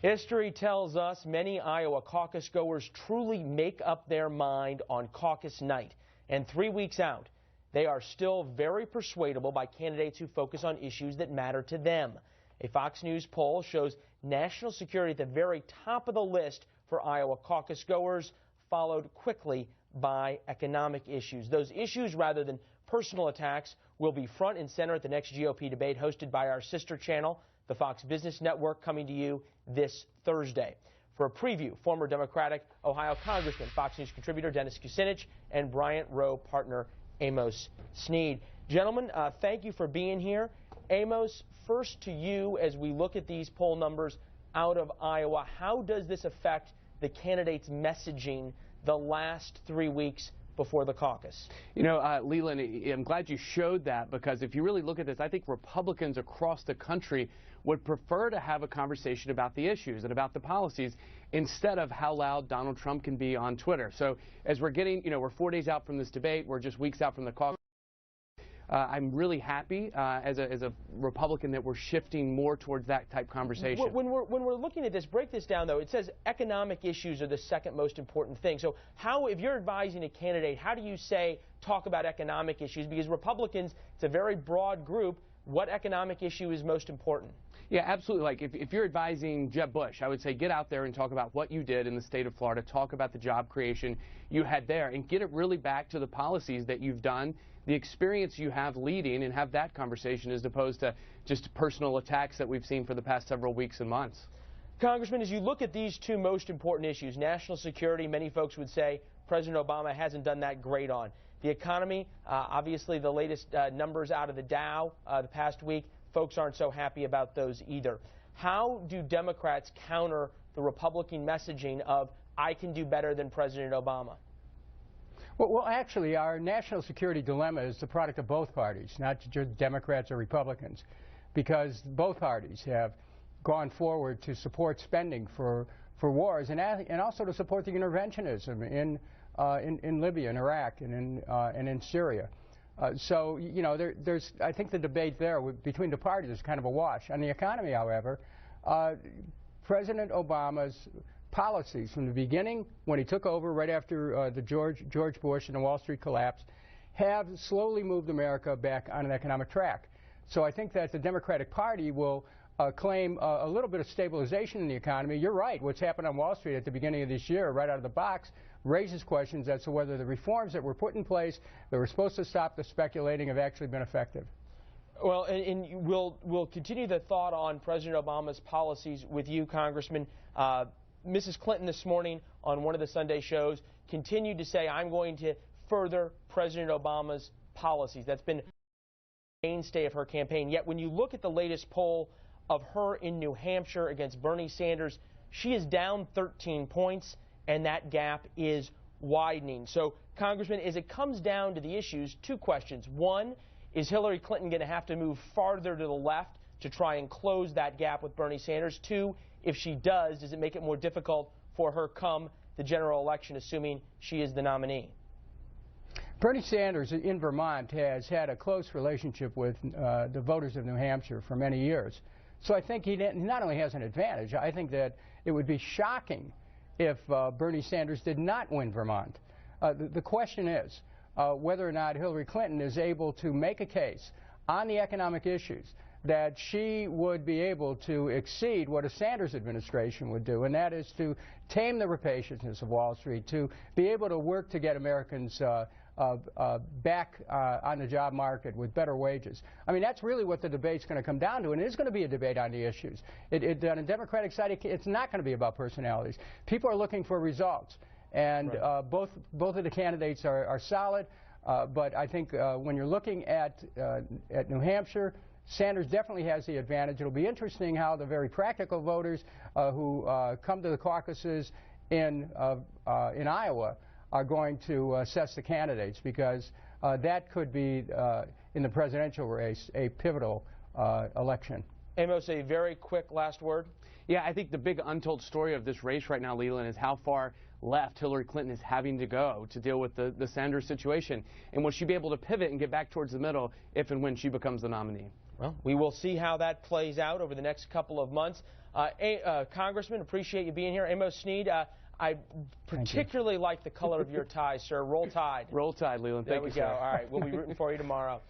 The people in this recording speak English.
History tells us many Iowa caucus goers truly make up their mind on caucus night. And 3 weeks out, they are still very persuadable by candidates who focus on issues that matter to them. A Fox News poll shows national security at the very top of the list for Iowa caucus goers, followed quickly by economic issues. Those issues, rather than personal attacks, will be front and center at the next GOP debate hosted by our sister channel, the Fox Business Network, coming to you this Thursday. For a preview, former Democratic Ohio Congressman, Fox News contributor Dennis Kucinich, and Bryant Rowe partner Amos Snead. Gentlemen, thank you for being here. Amos, first to you as we look at these poll numbers out of Iowa. How does this affect the candidates' messaging the last 3 weeks before the caucus? You know, Leland, I'm glad you showed that, because if you really look at this, I think Republicans across the country would prefer to have a conversation about the issues and about the policies instead of how loud Donald Trump can be on Twitter. So as we're getting, we're 4 days out from this debate, we're just weeks out from the caucus. I'm really happy as a Republican that we're shifting more towards that type conversation. When we're looking at this, break this down though. It says economic issues are the second most important thing. So how, if you're advising a candidate, how do you say talk about economic issues? Because Republicans, it's a very broad group. What economic issue is most important? Yeah, absolutely. Like if you're advising Jeb Bush, I would say get out there and talk about what you did in the state of Florida, talk about the job creation you had there, and get it really back to the policies that you've done, the experience you have leading, and have that conversation as opposed to just personal attacks that we've seen for the past several weeks and months. Congressman, as you look at these two most important issues, national security, many folks would say President Obama hasn't done that great on. The economy, obviously the latest numbers out of the Dow the past week, folks aren't so happy about those either. How do Democrats counter the Republican messaging of I can do better than President Obama? Well, actually, our national security dilemma is the product of both parties, not just Democrats or Republicans, because both parties have gone forward to support spending for wars and also to support the interventionism in Libya and Iraq and in Syria. So, there's, I think the debate there between the parties is kind of a wash. On the economy, however, President Obama's policies from the beginning, when he took over right after the George Bush and the Wall Street collapse, have slowly moved America back on an economic track. So I think that the Democratic Party will claim a little bit of stabilization in the economy. You're right, what's happened on Wall Street at the beginning of this year, right out of the box, raises questions as to whether the reforms that were put in place that were supposed to stop the speculating have actually been effective. Well, and we'll continue the thought on President Obama's policies with you, Congressman. Mrs. Clinton this morning on one of the Sunday shows continued to say, I'm going to further President Obama's policies. That's been a mainstay of her campaign. Yet when you look at the latest poll of her in New Hampshire against Bernie Sanders, she is down 13 points, and that gap is widening. So, Congressman, as it comes down to the issues, two questions. One, is Hillary Clinton going to have to move farther to the left to try and close that gap with Bernie Sanders? Two, if she does it make it more difficult for her come the general election, assuming she is the nominee? Bernie Sanders in Vermont has had a close relationship with the voters of New Hampshire for many years. So I think he not only has an advantage, I think that it would be shocking if Bernie Sanders did not win Vermont. The question is whether or not Hillary Clinton is able to make a case on the economic issues that she would be able to exceed what a Sanders administration would do, and that is to tame the rapaciousness of Wall Street, to be able to work to get Americans back on the job market with better wages. I mean, that's really what the debate's going to come down to, and it is going to be a debate on the issues. On the Democratic side, it's not going to be about personalities. People are looking for results, and right. Both of the candidates are solid, but I think when you're looking at New Hampshire, Sanders definitely has the advantage. It'll be interesting how the very practical voters who come to the caucuses in Iowa are going to assess the candidates, because that could be, in the presidential race, a pivotal election. Amos, a very quick last word. Yeah, I think the big untold story of this race right now, Leland, is how far left Hillary Clinton is having to go to deal with the Sanders situation. And will she be able to pivot and get back towards the middle if and when she becomes the nominee? Well, we will see how that plays out over the next couple of months. Congressman, appreciate you being here. Amos, Snead, I particularly like the color of your tie, sir. Roll Tide. Roll Tide, Leland. Thank you, sir. There we go. All right, we'll be rooting for you tomorrow.